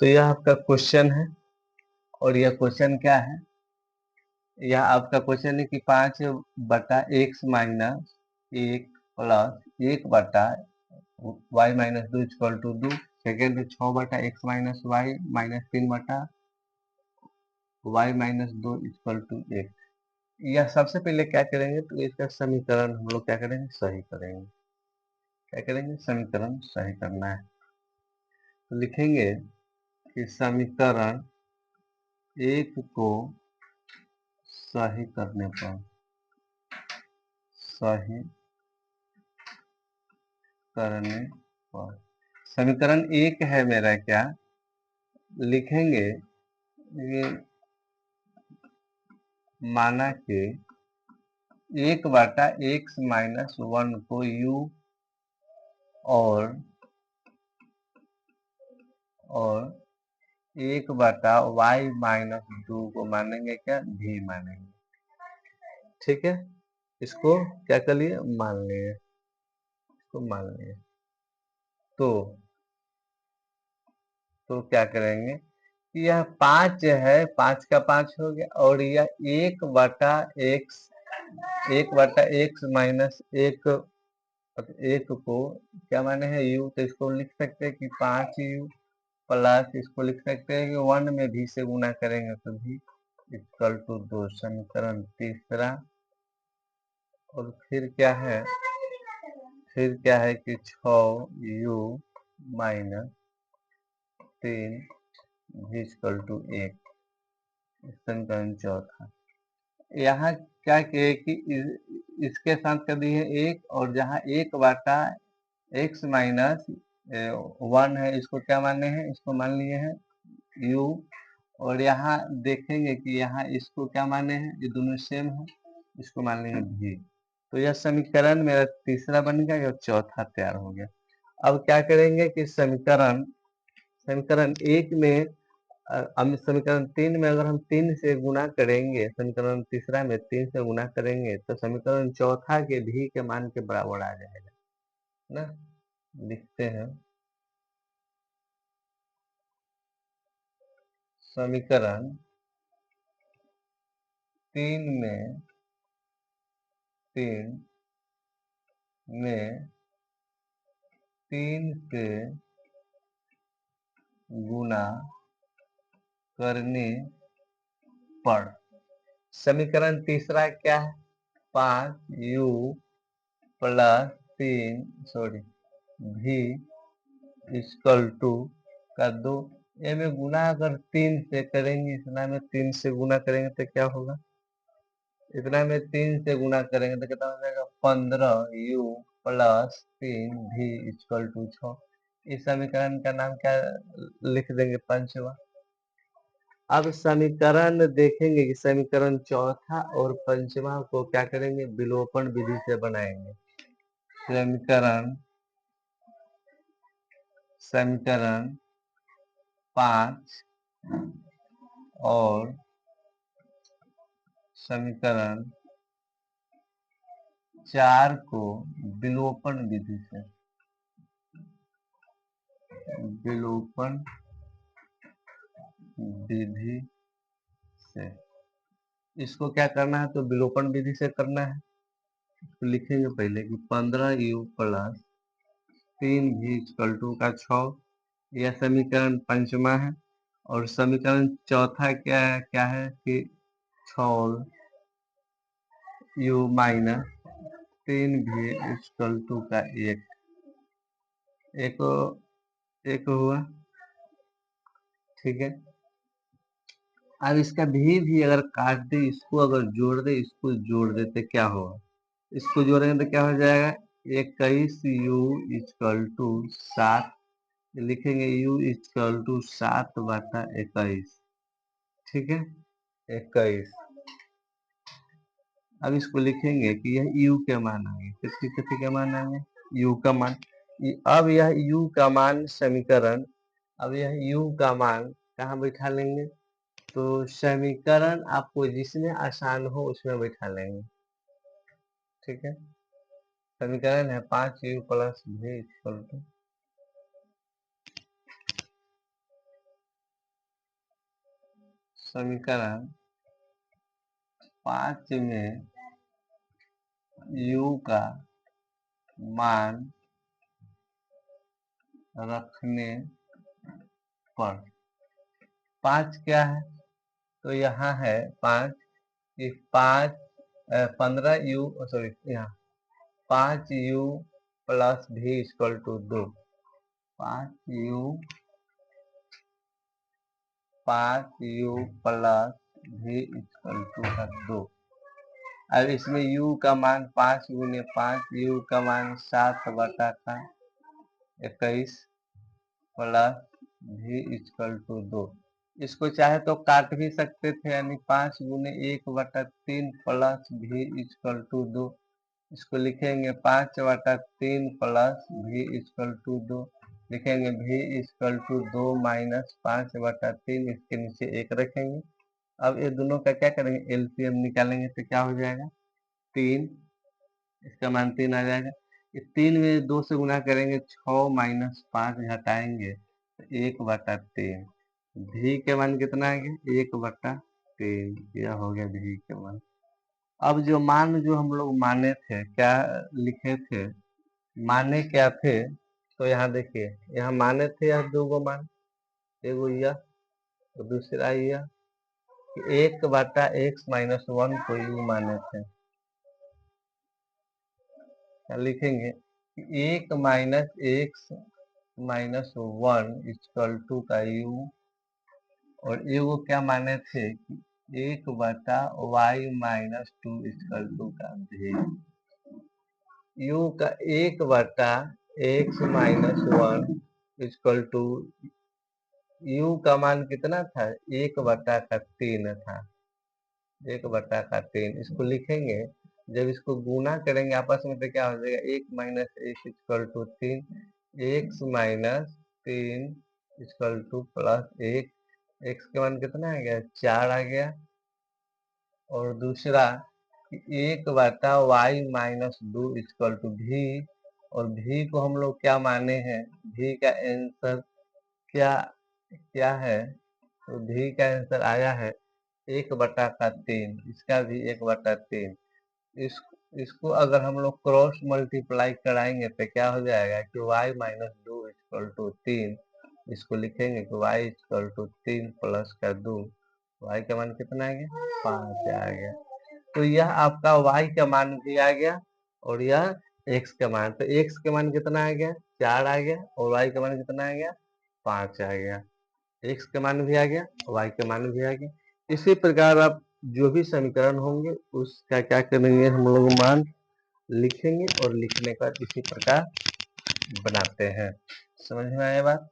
तो यह आपका क्वेश्चन है और यह क्वेश्चन क्या है, यह आपका क्वेश्चन है कि 5/x - 1 + 1/(y - 2 = 2)। सेकेंड है 6/(x - y) - 3/(y - 2 = 1। यह सबसे पहले क्या करेंगे, तो इसका समीकरण हम लोग क्या करेंगे, सही करेंगे। क्या करेंगे, समीकरण सही करना है। तो लिखेंगे कि समीकरण 1 को सही करने पर, सही करने पर समीकरण 1 है मेरा, क्या लिखेंगे, ये माना कि 1/(x - 1) को u और 1/(y - 2) को मानेंगे क्या, v मानेंगे। ठीक है, इसको क्या कर लिए, मान लिए, इसको मान लिए। तो क्या करेंगे, यह 5 है, 5 का 5 हो गया, और यह 1/(x - 1) को क्या माने हैं, u, तो इसको लिख सकते हैं कि 5u प्लस, इसको लिख सकते हैं कि 1 में v से गुना करेंगे तो v = 2। समीकरण तीसरा, और फिर क्या है, कि 6u - 3 v = 1। समीकरण चौथा, यहाँ क्या किए कि इसके साथ कर दिए 1, और जहाँ 1/(x - 1) है, इसको क्या माने हैं, इसको मान लिए हैं u, और यहाँ देखेंगे कि यहाँ इसको क्या माने हैं, ये दोनों सेम है, इसको मान लिए v। तो यह समीकरण मेरा तीसरा बन गया, और चौथा तैयार हो गया। अब क्या करेंगे कि समीकरण 1 में, हम समीकरण 3 में अगर हम 3 से गुना करेंगे, समीकरण तीसरा में 3 से गुना करेंगे, तो समीकरण चौथा के भी के मान के बराबर आ जाएगा ना। लिखते हैं, समीकरण 3 में 3 से गुना करने पर समीकरण तीसरा क्या है, 5u + 3 v = 2। ये में गुना अगर 3 से करेंगे, इतना में 3 से गुना करेंगे तो क्या होगा, इतना में 3 से गुना करेंगे तो कितना हो जाएगा, 15u + 3 v = 6। इस समीकरण का नाम क्या लिख देंगे, पंचवा। अब समीकरण देखेंगे कि समीकरण चौथा और पंचवा को क्या करेंगे, विलोपन विधि से बनाएंगे। समीकरण 5 और समीकरण 4 को विलोपन विधि से, इसको क्या करना है, तो विलोपन विधि से करना है। तो लिखेंगे पहले कि 15u + 3v = 6। यह समीकरण पंचमा है, और समीकरण चौथा क्या है कि 6u - 3v = 1। एक हुआ, ठीक है। अब इसका भी अगर काट दे, इसको अगर जोड़ दे, इसको जोड़ देते क्या होगा, इसको जोड़ेंगे तो क्या हो जाएगा, 21u = 7। लिखेंगे u = 7/21। ठीक है, 21। अब इसको लिखेंगे कि यह u के मान आएंगे, किसके के मान आएंगे, u का मान। अब यह u का मान समीकरण, अब यह u का मान कहाँ बैठा लेंगे, तो समीकरण आपको जिसमें आसान हो उसमें बैठा लेंगे। ठीक है, समीकरण है 5u + v = समीकरण 5 में u का मान रखने पर 5 क्या है, तो यहाँ है 5 कि 15u, सॉरी यहाँ 5u plus v equal to 2, 5u plus v equal to 2। अब इसमें u का मान 5 गुने 5, u का मान 7/21 प्लस v इक्वल टू 2। इसको चाहे तो काट भी सकते थे, यानी 5 गुने 1/3 प्लस v इक्वल टू 2। इसको लिखेंगे 5/3 प्लस v इक्वल टू 2, लिखेंगे v इक्वल टू 2 माइनस 5/3, इसके नीचे 1 रखेंगे। अब ये दोनों का क्या करेंगे, एलसीएम निकालेंगे तो क्या हो जाएगा 3, इसका मान 3 आ जाएगा। 3 में 2 से गुना करेंगे 6 माइनस 5 घटाएंगे तो 1/3। भी के मान कितना आ गया 1/3, यह हो गया भी के मान। अब जो मान जो हम लोग माने थे, क्या लिखे थे, माने क्या थे, तो यहाँ देखिए यहाँ माने थे यह 2 गो मान, एगो यह और दूसरा यह 1/x माइनस 1 को यू माने थे। क्या लिखेंगे 1 minus x minus 1 equal to का u, और एगो क्या माने थे कि 1/y माइनस 2 इक्वल टू का v। u का 1/x minus 1 equal to, u का मान कितना था 1/3 था, 1/3। इसको लिखेंगे, जब इसको गुना करेंगे आपस में तो क्या हो जाएगा 1 minus 1 equal to 3, x minus 3 equal to plus 1, x के मान कितना आ गया 4 आ गया। और दूसरा 1/y minus 2 equal to v, और v को हम लोग क्या माने हैं, v का आंसर क्या क्या है, तो v का आंसर आया है 1/3, इसका भी 1/3। इसको अगर हम लोग क्रॉस मल्टीप्लाई कराएंगे तो क्या हो जाएगा कि y माइनस 2 इक्वल टू 3, इसको लिखेंगे कि y इक्वल टू 3 प्लस का 2, y का मान कितना आ गया 5 आ गया। तो यह आपका y का मान भी आ गया और यह x का मान, तो x का मान कितना आ गया 4 आ गया और y का मान कितना आ गया 5 आ गया। x का मान भी आ गया, y का मान भी आ गया। इसी प्रकार आप जो भी समीकरण होंगे उसका क्या करेंगे, हम लोग मान लिखेंगे और लिखने का इसी प्रकार बनाते हैं। समझ में आया बात।